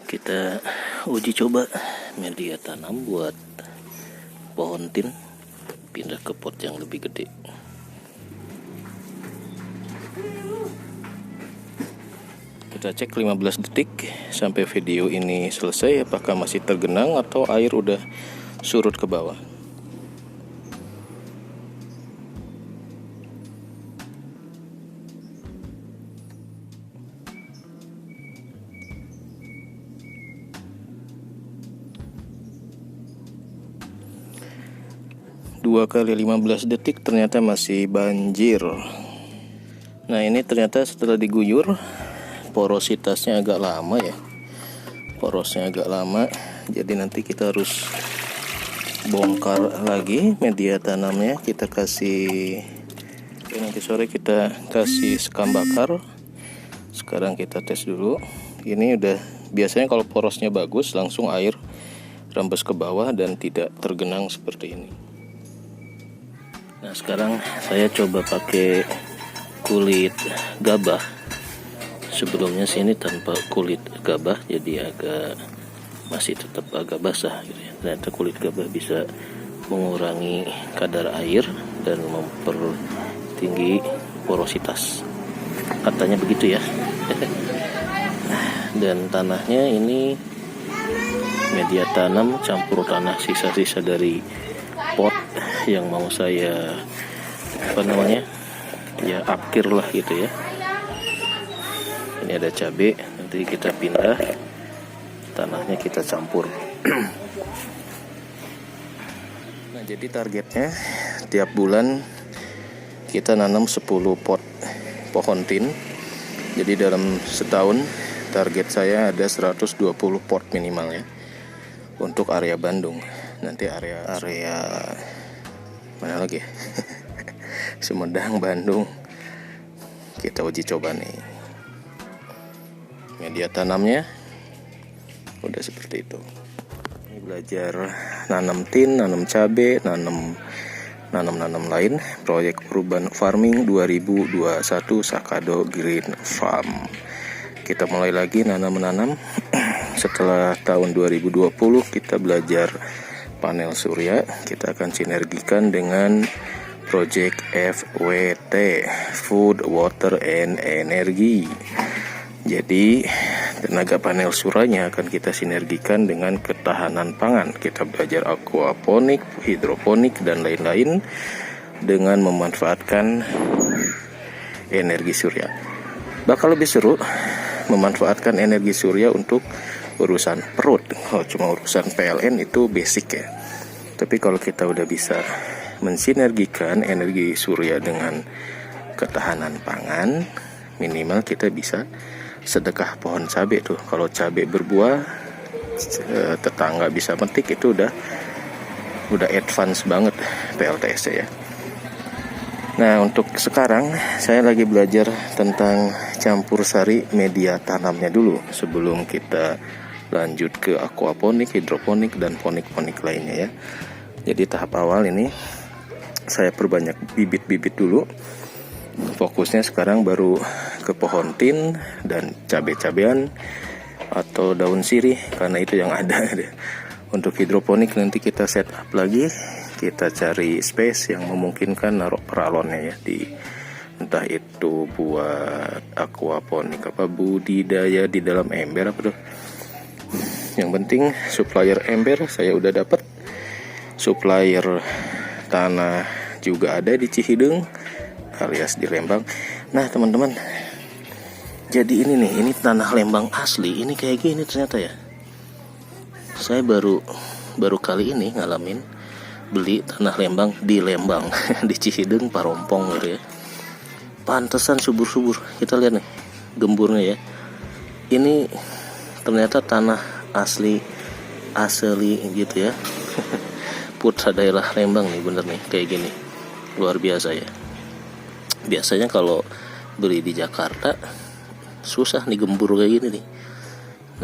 Kita uji coba media tanam buat pohon tin, pindah ke pot yang lebih gede. Kita cek 15 detik sampai video ini selesai, apakah masih tergenang atau air udah surut ke bawah. Dua kali 15 detik ternyata masih banjir. Nah, ini ternyata setelah diguyur porositasnya agak lama ya. Porosnya agak lama. Jadi nanti kita harus bongkar lagi media tanamnya. Kita kasih, nanti sore kita kasih sekam bakar. Sekarang kita tes dulu. Ini udah, biasanya kalau porosnya bagus langsung air rembes ke bawah dan tidak tergenang seperti ini. Nah, sekarang saya coba pakai kulit gabah. Sebelumnya sini tanpa kulit gabah, jadi masih tetap agak basah gitu ya. Ternyata kulit gabah bisa mengurangi kadar air dan mempertinggi porositas. Katanya begitu ya. Dan tanahnya ini media tanam campur tanah sisa-sisa dari pot yang mau saya upkir lah gitu ya. Ini ada cabai, nanti kita pindah tanahnya, kita campur. Nah, jadi targetnya tiap bulan kita nanam 10 pot pohon tin. Jadi dalam setahun target saya ada 120 pot minimal ya untuk area Bandung. Nanti area mana lagi? Sumedang, Bandung. Kita uji coba nih. Media tanamnya udah seperti itu. Ini belajar nanam tin, nanam cabai, nanam lain. Proyek Urban Farming 2021 Sakado Green Farm. Kita mulai lagi nanam. Setelah tahun 2020 kita belajar panel surya. Kita akan sinergikan dengan Project FWT, Food, Water, and Energy. Jadi tenaga panel suryanya akan kita sinergikan dengan ketahanan pangan. Kita belajar aquaponik, hidroponik, dan lain-lain dengan memanfaatkan energi surya. Bakal lebih seru memanfaatkan energi surya untuk urusan perut. Kalau cuma urusan PLN itu basic ya. Tapi kalau kita udah bisa mensinergikan energi surya dengan ketahanan pangan, minimal kita bisa sedekah pohon cabai tuh. Kalau cabai berbuah, tetangga bisa metik, itu udah advance banget PLTS ya. Nah, untuk sekarang saya lagi belajar tentang campur sari media tanamnya dulu sebelum kita lanjut ke aquaponik, hidroponik, dan ponik-ponik lainnya ya. Jadi tahap awal ini saya perbanyak bibit-bibit dulu. Fokusnya sekarang baru ke pohon tin dan cabai-cabean atau daun sirih karena itu yang ada. Untuk hidroponik nanti kita set up lagi. Kita cari space yang memungkinkan naruh peralonnya ya, entah itu buat aquaponik budidaya di dalam ember apa tuh. Yang penting supplier ember saya udah dapat, supplier tanah juga ada di Cihideng alias di Lembang. Nah teman-teman, jadi ini tanah Lembang asli, ini kayak gini ternyata ya. Saya baru kali ini ngalamin beli tanah Lembang di Lembang di Cihideng Parompong gitu ya. Pantesan subur-subur. Kita lihat nih gemburnya ya. Ini ternyata tanah asli gitu ya. Putra daerah Lembang nih, bener nih kayak gini. Luar biasa ya. Biasanya kalau beli di Jakarta susah nih gembur kayak gini nih.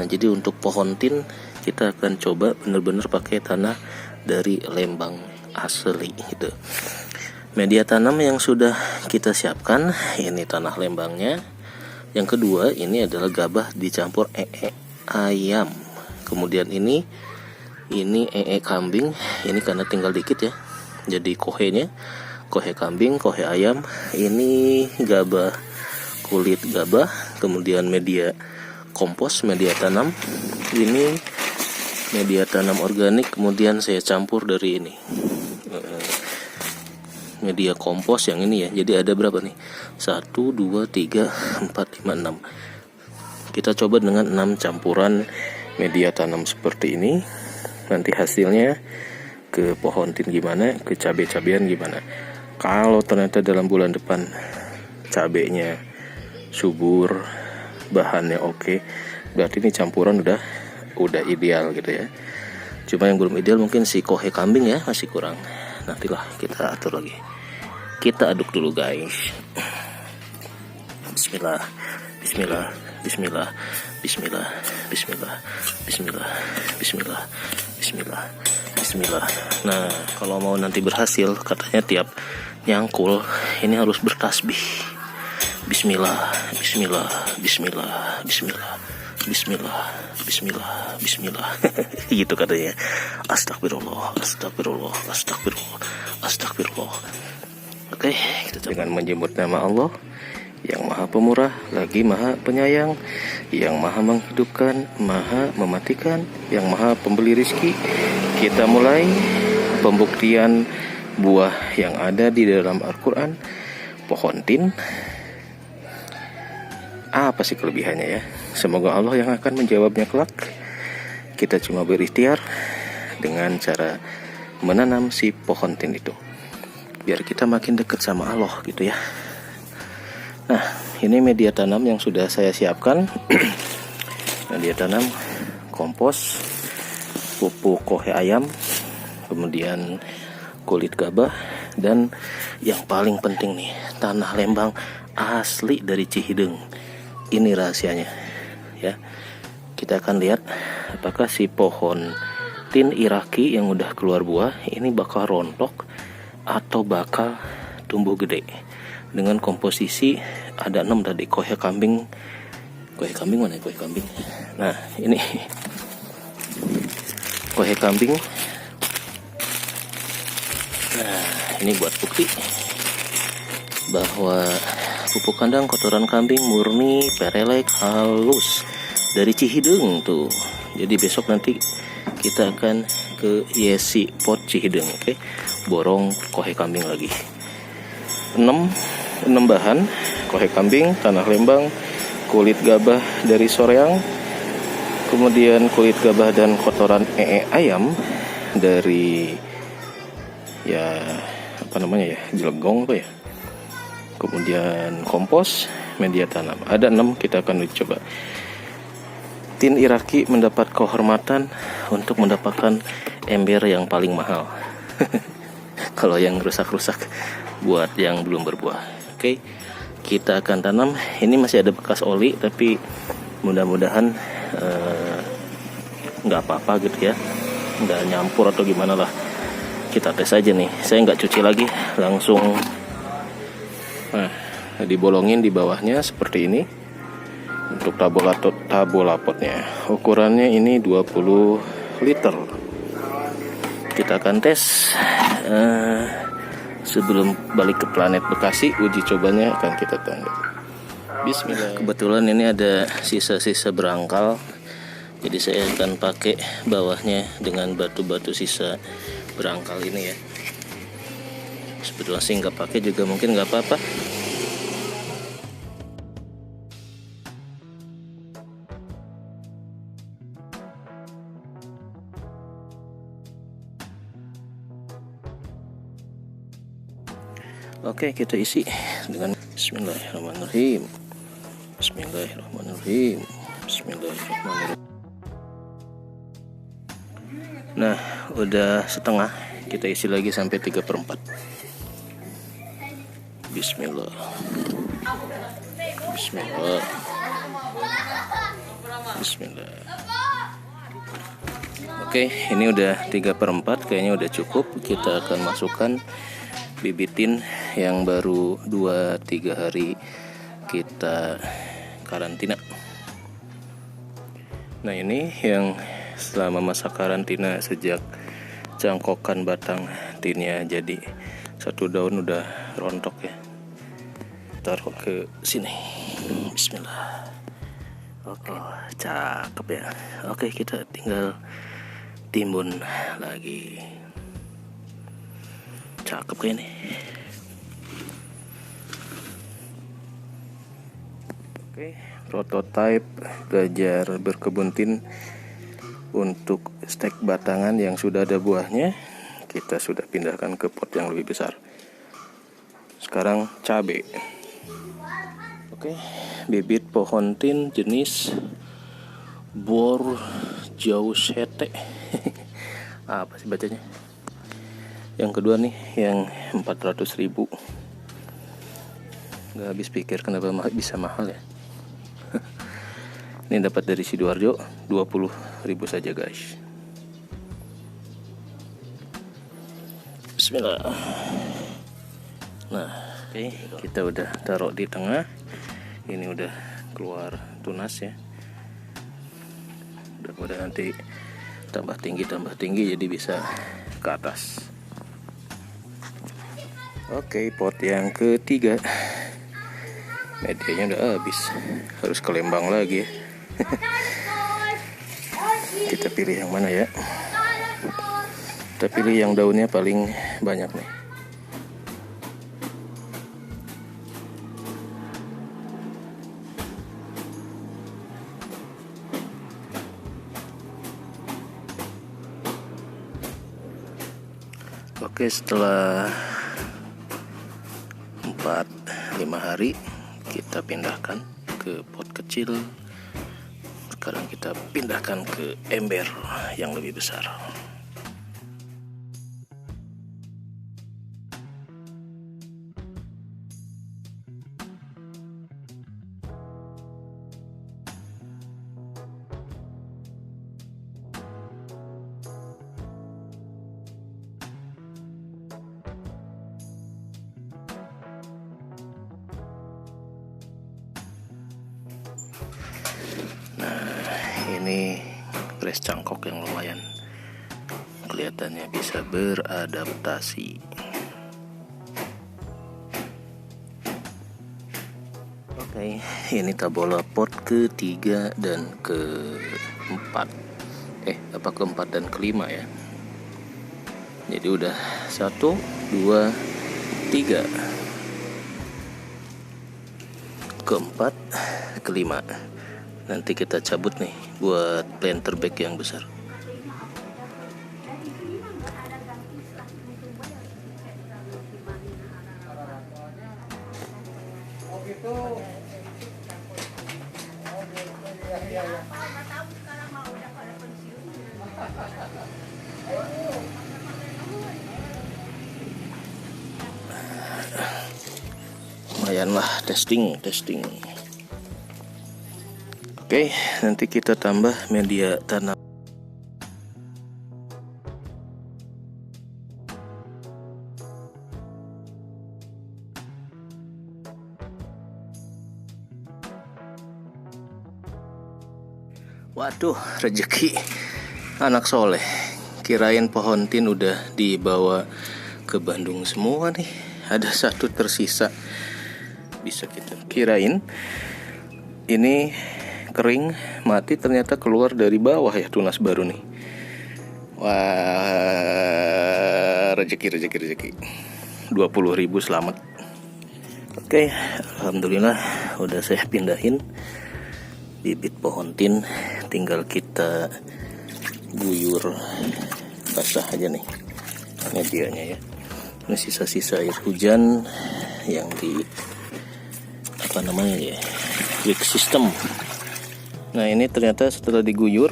Nah, jadi untuk pohon tin kita akan coba bener-bener pakai tanah dari Lembang asli gitu. Media tanam yang sudah kita siapkan, ini tanah Lembangnya. Yang kedua ini adalah gabah dicampur ayam. Kemudian ini kambing. Ini karena tinggal dikit ya, jadi kohe kambing, kohe ayam. Ini gabah, kulit gabah. Kemudian media kompos, media tanam. Ini media tanam organik. Kemudian saya campur dari ini media kompos yang ini ya. Jadi ada berapa nih? 1, 2, 3, 4, 5, 6. Kita coba dengan 6 campuran media tanam seperti ini. Nanti hasilnya ke pohon tin gimana, ke cabai-cabean gimana. Kalau ternyata dalam bulan depan cabenya subur, bahannya oke, berarti ini campuran udah ideal gitu ya. Cuma yang belum ideal mungkin si kohe kambing ya, masih kurang. Nantilah kita atur lagi. Kita aduk dulu guys. Bismillah, bismillah, bismillah, bismillah, bismillah, bismillah, bismillah, bismillah, bismillah. Nah, kalau mau nanti berhasil, katanya tiap nyangkul ini harus bertasbih. Bismillah, bismillah, bismillah, bismillah, bismillah, bismillah, bismillah. Gitu katanya. Astagfirullah, astagfirullah, astagfirullah, astagfirullah. Oke, kita dengan menyebut nama Allah yang Maha Pemurah, lagi Maha Penyayang, yang Maha Menghidupkan, Maha Mematikan, yang Maha Pemberi rizki. Kita mulai pembuktian buah yang ada di dalam Al-Quran. Pohon tin, apa sih kelebihannya ya? Semoga Allah yang akan menjawabnya kelak. Kita cuma berikhtiar dengan cara menanam si pohon tin itu, biar kita makin dekat sama Allah gitu ya. Nah, ini media tanam yang sudah saya siapkan. Media tanam kompos, pupuk kohe ayam, kemudian kulit gabah, dan yang paling penting nih, tanah lembang asli dari Cihideng. Ini rahasianya ya. Kita akan lihat apakah si pohon tin Iraki yang udah keluar buah ini bakal rontok atau bakal tumbuh gede. Dengan komposisi ada 6 tadi. Kohe kambing mana ya, kohe kambing? Nah, ini kohe kambing. Nah, ini buat bukti bahwa pupuk kandang kotoran kambing murni perelek halus dari Cihideng tuh. Jadi besok nanti kita akan ke Yesi Pot Cihideng, oke? Borong kohe kambing lagi. 6 bahan: kohe kambing, tanah lembang, kulit gabah dari soreang, kemudian kulit gabah dan kotoran ayam dari jelegong apa ya, kemudian kompos, media tanam. Ada 6, kita akan coba. Tin Iraki mendapat kehormatan untuk mendapatkan ember yang paling mahal. Kalau yang rusak-rusak buat yang belum berbuah. Oke, kita akan tanam. Ini masih ada bekas oli, tapi mudah-mudahan nggak apa-apa gitu ya, nggak nyampur atau gimana lah. Kita tes aja nih. Saya nggak cuci lagi, langsung dibolongin di bawahnya seperti ini. Untuk tabulapotnya, ukurannya ini 20 liter. Kita akan tes sebelum balik ke planet Bekasi. Uji cobanya akan kita tanda. Bismillah. Kebetulan ini ada sisa-sisa berangkal, jadi saya akan pakai bawahnya dengan batu-batu sisa berangkal ini ya. Sebetulnya sih nggak pakai juga mungkin nggak apa-apa. Oke, kita isi dengan Bismillahirrahmanirrahim. Bismillahirrahmanirrahim. Bismillahirrahmanirrahim. Nah, udah setengah. Kita isi lagi sampai 3/4. Bismillah. Bismillah. Bismillah. Oke, ini udah 3/4, kayaknya udah cukup. Kita akan masukkan bibitin yang baru 2-3 hari kita karantina. Nah ini yang selama masa karantina sejak cangkokan batang tinnya jadi satu daun udah rontok ya. Taruh ke sini. Bismillah. Oke, cakep ya. Oke, kita tinggal timbun lagi. Cakep kayak ini. Oke, prototipe belajar berkebun tin untuk stek batangan yang sudah ada buahnya. Kita sudah pindahkan ke pot yang lebih besar. Sekarang cabai. Oke, bibit pohon tin jenis Borjaushete. Apa sih bacanya? Yang kedua nih, yang 400.000. Gak habis pikir kenapa bisa mahal ya. Ini dapat dari Sidoarjo, 20.000 saja guys. Bismillah. Nah, oke, kita udah taruh di tengah. Ini udah keluar tunas ya. Udah nanti tambah tinggi jadi bisa ke atas. Oke, pot yang ketiga. Medianya udah habis. Harus ke Lembang lagi ya. Kita pilih yang mana ya? Kita pilih yang daunnya paling banyak nih. Oke, setelah 4-5 hari kita pindahkan ke pot kecil. Sekarang kita pindahkan ke ember yang lebih besar. Ini pres cangkok yang lumayan kelihatannya bisa beradaptasi. Oke, ini tabola pot ketiga dan keempat. Keempat dan kelima ya. Jadi udah 1, 2, 3, keempat, kelima. Nanti kita cabut nih buat planter bag yang besar. Lumayan lah testing. Oke, nanti kita tambah media tanam. Waduh, rezeki anak soleh. Kirain pohon tin udah dibawa ke Bandung semua nih. Ada satu tersisa. Bisa kita kirain ini kering mati, ternyata keluar dari bawah ya tunas baru nih. Wah, rezeki 20.000 selamat. Oke, alhamdulillah udah saya pindahin bibit pohon tin, tinggal kita guyur basah aja nih medianya ya. Ini sisa-sisa air hujan yang di drip system. Nah ini ternyata setelah diguyur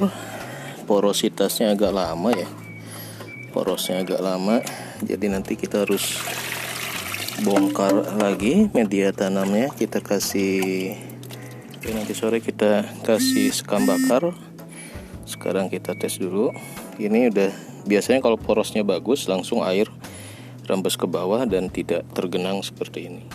porositasnya agak lama ya, porosnya agak lama, jadi nanti kita harus bongkar lagi media tanamnya. Kita kasih, nanti sore kita kasih sekam bakar. Sekarang kita tes dulu. Ini udah, biasanya kalau porosnya bagus langsung air rembes ke bawah dan tidak tergenang seperti ini.